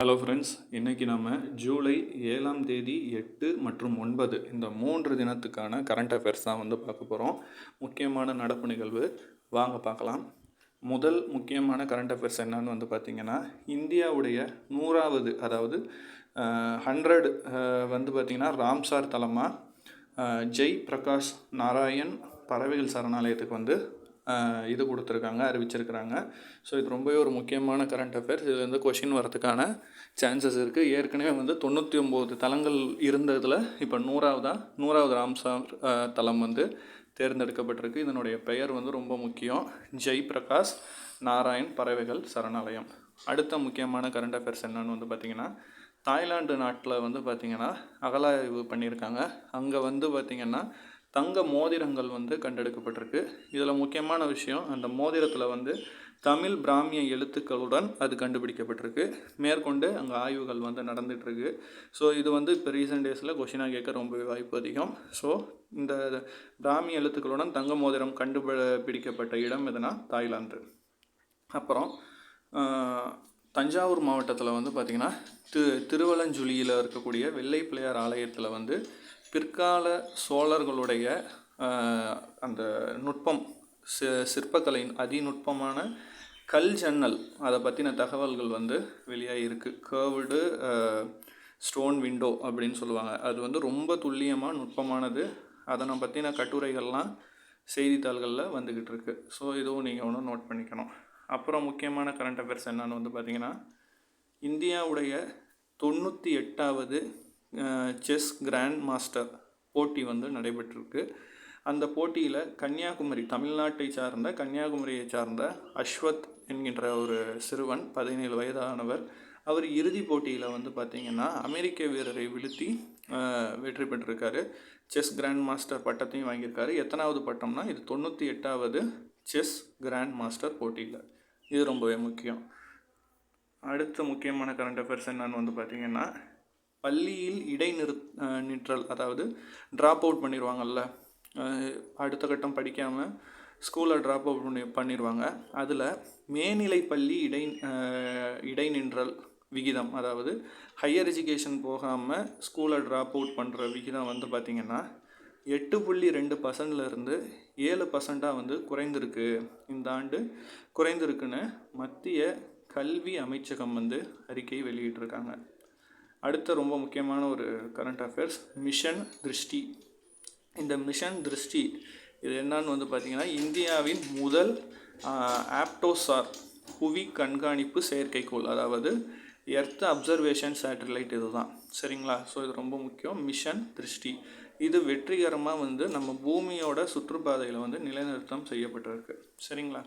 Hello friends, இன்றைக்கி நம்ம ஜூலை 7ஆம் தேதி 8 மற்றும் 9 இந்த 3 தினத்துக்கான கரண்ட் அஃபேர்ஸ் தான் பார்க்க போகிறோம். முக்கியமான நடப்பு நிகழ்வு வாங்க பார்க்கலாம். முதல் முக்கியமான கரண்ட் அஃபேர்ஸ் என்னன்னு பார்த்திங்கன்னா, இந்தியாவுடைய 100வது அதாவது 100 பார்த்திங்கன்னா ராம்சார் தலமாக ஜெய் பிரகாஷ் நாராயண் பறவைகள் சரணாலயத்துக்கு இது கொடுத்துருக்காங்க, அறிவிச்சிருக்கிறாங்க. ஸோ இது ரொம்பவே ஒரு முக்கியமான கரண்ட் அஃபேர்ஸ். இதுலேருந்து கொஷின் வரதுக்கான சான்சஸ் இருக்குது. ஏற்கனவே 99 தலங்கள் இருந்ததில் இப்போ 100வது ராம்சார் தலம் தேர்ந்தெடுக்கப்பட்டிருக்கு. இதனுடைய பெயர் ரொம்ப முக்கியம், ஜெய் பிரகாஷ் நாராயண் பறவைகள் சரணாலயம். அடுத்த முக்கியமான கரண்ட் அஃபேர்ஸ் என்னன்னு பார்த்திங்கன்னா, தாய்லாந்து நாட்டில் பார்த்திங்கன்னா அகழாய்வு பண்ணியிருக்காங்க. அங்கே பார்த்திங்கன்னா தங்க மோதிரங்கள் கண்டெடுக்கப்பட்டிருக்கு. இதில் முக்கியமான விஷயம், அந்த மோதிரத்தில் தமிழ் பிராமிய எழுத்துக்களுடன் அது கண்டுபிடிக்கப்பட்டிருக்கு. மேற்கொண்டு அங்கே ஆய்வுகள் நடந்துகிட்ருக்கு. ஸோ இது இப்போ ரீசெண்ட் டேஸில் கொஷினாக கேட்க ரொம்பவே வாய்ப்பு அதிகம். ஸோ இந்த பிராமிய எழுத்துக்களுடன் தங்க மோதிரம் கண்டுபிடிக்கப்பட்ட இடம் எதுனா தாய்லாந்து. அப்புறம் தஞ்சாவூர் மாவட்டத்தில் பார்த்திங்கன்னா திருவலஞ்சுழியில் இருக்கக்கூடிய வெள்ளை பிள்ளையார் ஆலயத்தில் பிற்கால சோழர்களுடைய அந்த நுட்பம், சிற்பக்கலையின் அதிநுட்பமான கல் ஜன்னல், அதை பற்றின தகவல்கள் வெளியாகி இருக்குது. கர்வ்டு ஸ்டோன் விண்டோ அப்படின்னு சொல்லுவாங்க. அது ரொம்ப துல்லியமாக நுட்பமானது. அதனை பற்றின கட்டுரைகள்லாம் செய்தித்தாள்களில் வந்துக்கிட்டு இருக்குது. ஸோ இதுவும் நீங்கள் ஒன்று நோட் பண்ணிக்கணும். அப்புறம் முக்கியமான கரண்ட் அஃபேர்ஸ் என்னன்னு பார்த்திங்கன்னா, இந்தியாவுடைய 98வது செஸ் கிராண்ட் மாஸ்டர் போட்டி நடைபெற்றிருக்கு. அந்த போட்டியில் கன்னியாகுமரி, தமிழ்நாட்டை சார்ந்த கன்னியாகுமரியை சார்ந்த அஸ்வத் என்கின்ற ஒரு சிறுவன், 17 வயதானவர், அவர் இறுதி போட்டியில் பார்த்திங்கன்னா அமெரிக்க வீரரை வீழ்த்தி வெற்றி பெற்றிருக்காரு. செஸ் கிராண்ட் மாஸ்டர் பட்டத்தையும் வாங்கியிருக்காரு. எத்தனாவது பட்டம்னா இது 98வது செஸ் கிராண்ட் மாஸ்டர் போட்டியில். இது ரொம்பவே முக்கியம். அடுத்த முக்கியமான கரண்ட் அஃபேர்ஸ் என்னன்னு பார்த்திங்கன்னா, பள்ளியில் நிற்றல், அதாவது ட்ராப் அவுட் பண்ணிடுவாங்கள்ல, அடுத்த கட்டம் படிக்காமல் ஸ்கூலில் ட்ராப் அவுட் பண்ணிடுவாங்க. அதில் மேல்நிலை பள்ளி இடைநின்றல் விகிதம், அதாவது ஹையர் எஜுகேஷன் போகாமல் ஸ்கூலில் ட்ராப் அவுட் பண்ணுற விகிதம் பார்த்திங்கன்னா 8.2%லேருந்து 7% குறைந்திருக்கு. இந்த ஆண்டு குறைந்திருக்குன்னு மத்திய கல்வி அமைச்சகம் அறிக்கை வெளியிட்டிருக்காங்க. அடுத்த ரொம்ப முக்கியமான ஒரு கரண்ட் அஃபேர்ஸ், மிஷன் திருஷ்டி. இந்த மிஷன் திருஷ்டி இது என்னன்னு பார்த்திங்கன்னா, இந்தியாவின் முதல் ஆப்டோசார் புவி கண்காணிப்பு செயற்கைக்கோள், அதாவது எர்த் அப்சர்வேஷன் சேட்டலைட் இதுதான். சரிங்களா? ஸோ இது ரொம்ப முக்கியம், மிஷன் திருஷ்டி. இது வெற்றிகரமாக நம்ம பூமியோட சுற்றுப்பாதையில் நிலைநிறுத்தம் செய்யப்பட்டிருக்கு. சரிங்களா?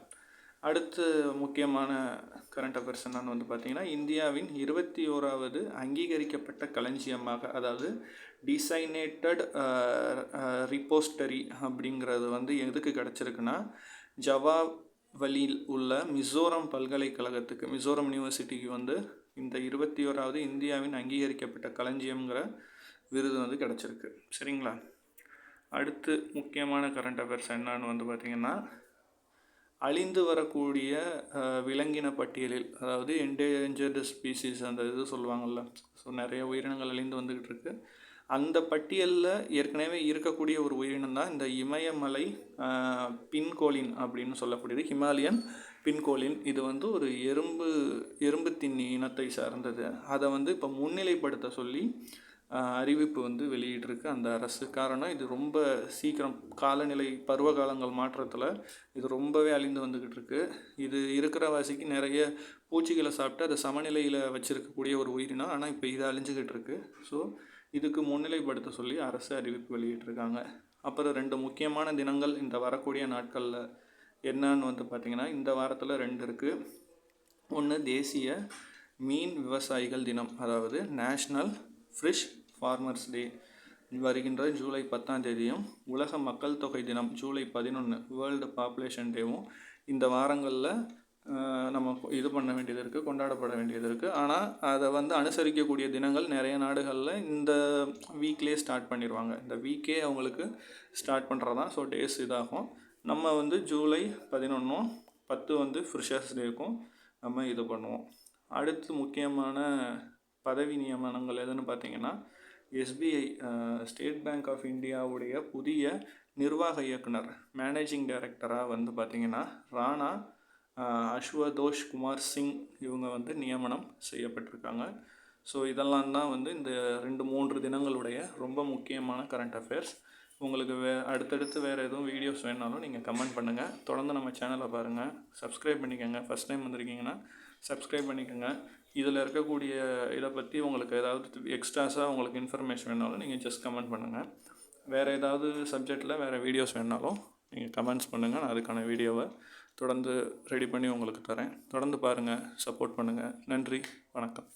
அடுத்து முக்கியமான கரண்ட் அஃபேர்ஸ் என்னன்னு பார்த்திங்கன்னா, இந்தியாவின் 21வது அங்கீகரிக்கப்பட்ட களஞ்சியமாக, அதாவது டிசைனேட்டட் ரிப்போஸ்டரி அப்படிங்கிறது எதுக்கு கிடச்சிருக்குன்னா, ஜவாவலியில் உள்ள மிசோரம் பல்கலைக்கழகத்துக்கு, மிசோரம் யூனிவர்சிட்டிக்கு இந்த 21வது இந்தியாவின் அங்கீகரிக்கப்பட்ட களஞ்சியம்ங்கிற விருது கிடச்சிருக்கு. சரிங்களா? அடுத்து முக்கியமான கரண்ட் அஃபேர்ஸ் என்னன்னு பார்த்திங்கன்னா, அழிந்து வரக்கூடிய விலங்கின பட்டியலில், அதாவது என்டேஞ்சர்டு ஸ்பீசிஸ் அந்த இது சொல்லுவாங்கள்ல, ஸோ நிறைய உயிரினங்கள் அழிந்து வந்துக்கிட்டு இருக்குது. அந்த பட்டியலில் ஏற்கனவே இருக்கக்கூடிய ஒரு உயிரினம் தான் இந்த இமயமலை பின்கோலின் அப்படின்னு சொல்லக்கூடியது, ஹிமாலயன் பின்கோலின். இது ஒரு எறும்பு தின்னி இனத்தை சார்ந்தது. அதை இப்போ முன்னிலைப்படுத்த சொல்லி அறிவிப்பு வெளியிட்டிருக்கு அந்த அரசு. காரணம், இது ரொம்ப சீக்கிரம் காலநிலை பருவகாலங்கள் மாற்றத்தில் இது ரொம்பவே அழிந்து வந்துக்கிட்டு இருக்கு. இது இருக்கிற வாசிக்கு நிறைய பூச்சிகளை சாப்பிட்டு அதை சமநிலையில் வச்சுருக்கக்கூடிய ஒரு உயிரினம். ஆனால் இப்போ இது அழிஞ்சிக்கிட்டு இருக்கு. ஸோ இதுக்கு முன்னிலைப்படுத்த சொல்லி அரசு அறிவிப்பு வெளியிட்டிருக்காங்க. அப்புறம் 2 முக்கியமான தினங்கள் இந்த வரக்கூடிய நாட்களில் என்னன்னு பார்த்திங்கன்னா, இந்த வாரத்தில் 2 இருக்குது. ஒன்று தேசிய மீன் விவசாயிகள் தினம், அதாவது நேஷ்னல் ஃபிஷ் ஃபார்மர்ஸ் டே வருகின்ற ஜூலை 10ஆம் தேதியும், உலக மக்கள் தொகை தினம் ஜூலை 11 வேர்ல்டு பாப்புலேஷன் டேவும் இந்த வாரங்களில் நம்ம இது பண்ண வேண்டியது இருக்குது, கொண்டாடப்பட வேண்டியது இருக்குது. ஆனால் அதை அனுசரிக்கக்கூடிய தினங்கள் நிறைய நாடுகளில் இந்த வீக்லேயே ஸ்டார்ட் பண்ணிடுவாங்க. இந்த வீக்கே அவங்களுக்கு ஸ்டார்ட் பண்ணுறதான். ஸோ டேஸ் இதாகும். நம்ம ஜூலை 11 10 ஃப்ரெஷர்ஸ் டேக்கும் நம்ம இது பண்ணுவோம். அடுத்து முக்கியமான பதவி நியமனங்கள் எதுன்னு பார்த்தீங்கன்னா, எஸ்பிஐ ஸ்டேட் பேங்க் ஆஃப் இந்தியாவுடைய புதிய நிர்வாக இயக்குனர் மேனேஜிங் டைரக்டராக வந்து பார்த்திங்கன்னா ராணா அஸ்வதோஷ் குமார் சிங் இவங்க வந்து நியமனம் செய்யப்பட்டிருக்காங்க. ஸோ இதெல்லாம் தான் வந்து இந்த 2-3 தினங்களுடைய ரொம்ப முக்கியமான கரண்ட் அஃபேர்ஸ். உங்களுக்கு அடுத்தடுத்து வேறு எதுவும் வீடியோஸ் வேணாலும் நீங்கள் கமெண்ட் பண்ணுங்கள். தொடர்ந்து நம்ம சேனலை பாருங்கள், சப்ஸ்கிரைப் பண்ணிக்கோங்க. ஃபஸ்ட் டைம் வந்திருக்கீங்கன்னா சப்ஸ்கிரைப் பண்ணிக்கோங்க. இதில் இருக்கக்கூடிய இதை பற்றி உங்களுக்கு ஏதாவது எக்ஸ்ட்ராஸாக உங்களுக்கு இன்ஃபர்மேஷன் வேணாலும் நீங்கள் ஜஸ்ட் கமெண்ட் பண்ணுங்கள். வேறு ஏதாவது சப்ஜெக்டில் வேறு வீடியோஸ் வேணாலும் நீங்கள் கமெண்ட்ஸ் பண்ணுங்கள். நான் அதுக்கான வீடியோவை தொடர்ந்து ரெடி பண்ணி உங்களுக்கு தரேன். தொடர்ந்து பாருங்கள், சப்போர்ட் பண்ணுங்கள். நன்றி, வணக்கம்.